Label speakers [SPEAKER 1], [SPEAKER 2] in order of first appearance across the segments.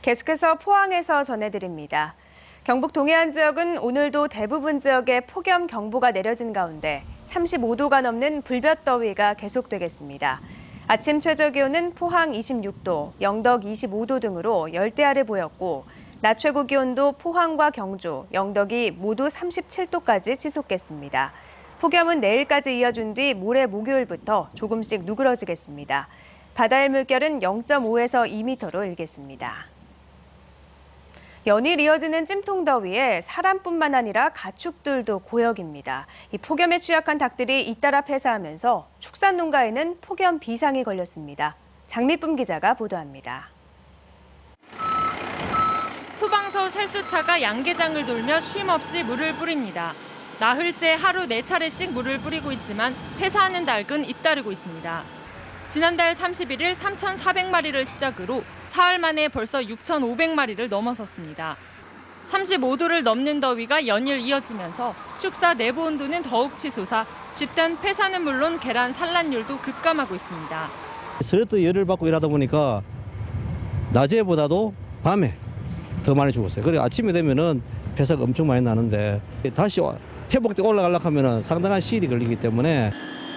[SPEAKER 1] 계속해서 포항에서 전해드립니다. 경북 동해안 지역은 오늘도 대부분 지역에 폭염 경보가 내려진 가운데 35도가 넘는 불볕더위가 계속되겠습니다. 아침 최저기온은 포항 26도, 영덕 25도 등으로 열대야를 보였고 낮 최고 기온도 포항과 경주, 영덕이 모두 37도까지 치솟겠습니다. 폭염은 내일까지 이어준 뒤 모레 목요일부터 조금씩 누그러지겠습니다. 바다의 물결은 0.5에서 2m로 일겠습니다. 연일 이어지는 찜통더위에 사람뿐만 아니라 가축들도 고역입니다. 이 폭염에 취약한 닭들이 잇따라 폐사하면서 축산농가에는 폭염 비상이 걸렸습니다. 장미쁨 기자가 보도합니다.
[SPEAKER 2] 소방서 살수차가 양계장을 돌며 쉼없이 물을 뿌립니다. 나흘째 하루 4차례씩 물을 뿌리고 있지만 폐사하는 닭은 잇따르고 있습니다. 지난달 31일 3,400마리를 시작으로 사흘 만에 벌써 6,500마리를 넘어섰습니다. 35도를 넘는 더위가 연일 이어지면서 축사 내부 온도는 더욱 치솟아 집단 폐사는 물론 계란 산란율도 급감하고 있습니다.
[SPEAKER 3] 서로 열을 받고 일하다 보니까 낮에보다도 밤에 더 많이 죽었어요. 그리고 아침에 되면은 폐사가 엄청 많이 나는데 다시 회복돼 올라가려고 하면은 상당한 시일이 걸리기 때문에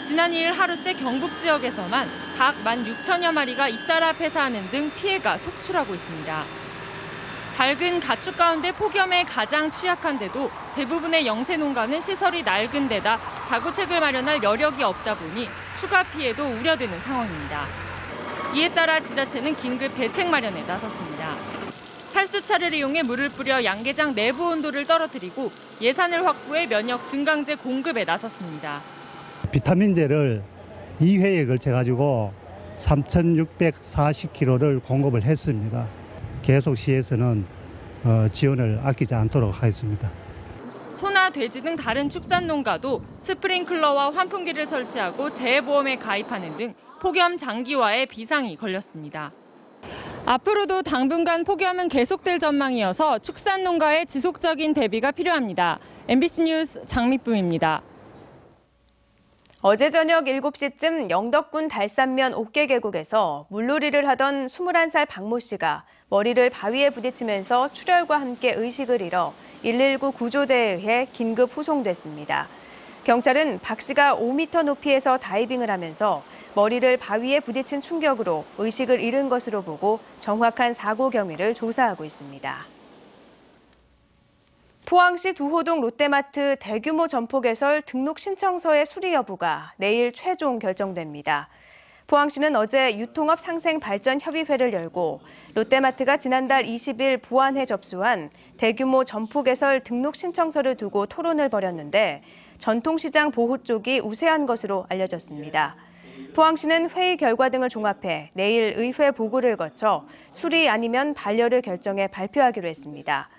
[SPEAKER 2] 지난 2일 하루 새 경북 지역에서만 닭 16,000여 마리가 잇따라 폐사하는 등 피해가 속출하고 있습니다. 닭은 가축 가운데 폭염에 가장 취약한데도 대부분의 영세 농가는 시설이 낡은 데다 자구책을 마련할 여력이 없다 보니 추가 피해도 우려되는 상황입니다. 이에 따라 지자체는 긴급 대책 마련에 나섰습니다. 살수차를 이용해 물을 뿌려 양계장 내부 온도를 떨어뜨리고 예산을 확보해 면역 증강제 공급에 나섰습니다.
[SPEAKER 4] 비타민제를 2회에 걸쳐가지고 3,640kg를 공급을 했습니다. 계속 시에서는 지원을 아끼지 않도록 하겠습니다.
[SPEAKER 2] 소나 돼지 등 다른 축산 농가도 스프링클러와 환풍기를 설치하고 재해보험에 가입하는 등 폭염 장기화에 비상이 걸렸습니다. 앞으로도 당분간 폭염은 계속될 전망이어서 축산 농가의 지속적인 대비가 필요합니다. MBC 뉴스 장미쁨입니다.
[SPEAKER 1] 어제 저녁 7시쯤 영덕군 달산면 옥계계곡에서 물놀이를 하던 21살 박모 씨가 머리를 바위에 부딪히면서 출혈과 함께 의식을 잃어 119 구조대에 의해 긴급 후송됐습니다. 경찰은 박 씨가 5m 높이에서 다이빙을 하면서 머리를 바위에 부딪힌 충격으로 의식을 잃은 것으로 보고 정확한 사고 경위를 조사하고 있습니다. 포항시 두호동 롯데마트 대규모 점포 개설 등록 신청서의 수리 여부가 내일 최종 결정됩니다. 포항시는 어제 유통업 상생 발전 협의회를 열고 롯데마트가 지난달 20일 보안해 접수한 대규모 점포 개설 등록 신청서를 두고 토론을 벌였는데 전통시장 보호 쪽이 우세한 것으로 알려졌습니다. 포항시는 회의 결과 등을 종합해 내일 의회 보고를 거쳐 수리 아니면 반려를 결정해 발표하기로 했습니다.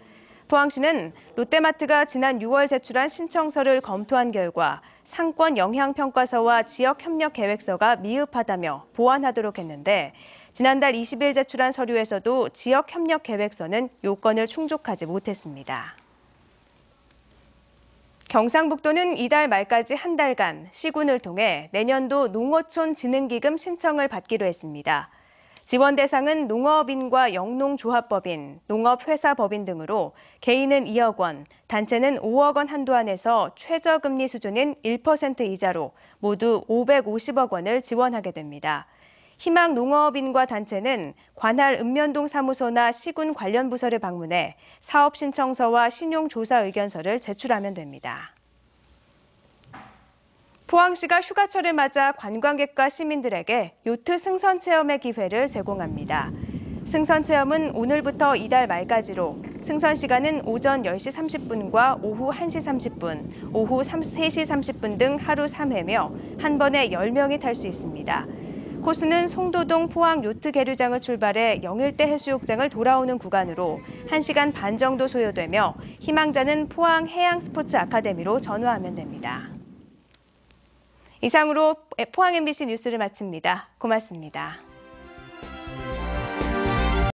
[SPEAKER 1] 포항시는 롯데마트가 지난 6월 제출한 신청서를 검토한 결과 상권 영향평가서와 지역협력계획서가 미흡하다며 보완하도록 했는데 지난달 20일 제출한 서류에서도 지역협력계획서는 요건을 충족하지 못했습니다. 경상북도는 이달 말까지 한 달간 시군을 통해 내년도 농어촌 진흥기금 신청을 받기로 했습니다. 지원 대상은 농업인과 영농조합법인, 농업회사법인 등으로 개인은 2억 원, 단체는 5억 원 한도 안에서 최저금리 수준인 1% 이자로 모두 550억 원을 지원하게 됩니다. 희망 농업인과 단체는 관할 읍면동 사무소나 시군 관련 부서를 방문해 사업 신청서와 신용조사 의견서를 제출하면 됩니다. 포항시가 휴가철을 맞아 관광객과 시민들에게 요트 승선 체험의 기회를 제공합니다. 승선 체험은 오늘부터 이달 말까지로 승선 시간은 오전 10시 30분과 오후 1시 30분, 오후 3시 30분 등 하루 3회며 한 번에 10명이 탈 수 있습니다. 코스는 송도동 포항 요트 계류장을 출발해 영일대 해수욕장을 돌아오는 구간으로 1시간 반 정도 소요되며 희망자는 포항 해양스포츠 아카데미로 전화하면 됩니다. 이상으로 포항 MBC 뉴스를 마칩니다. 고맙습니다.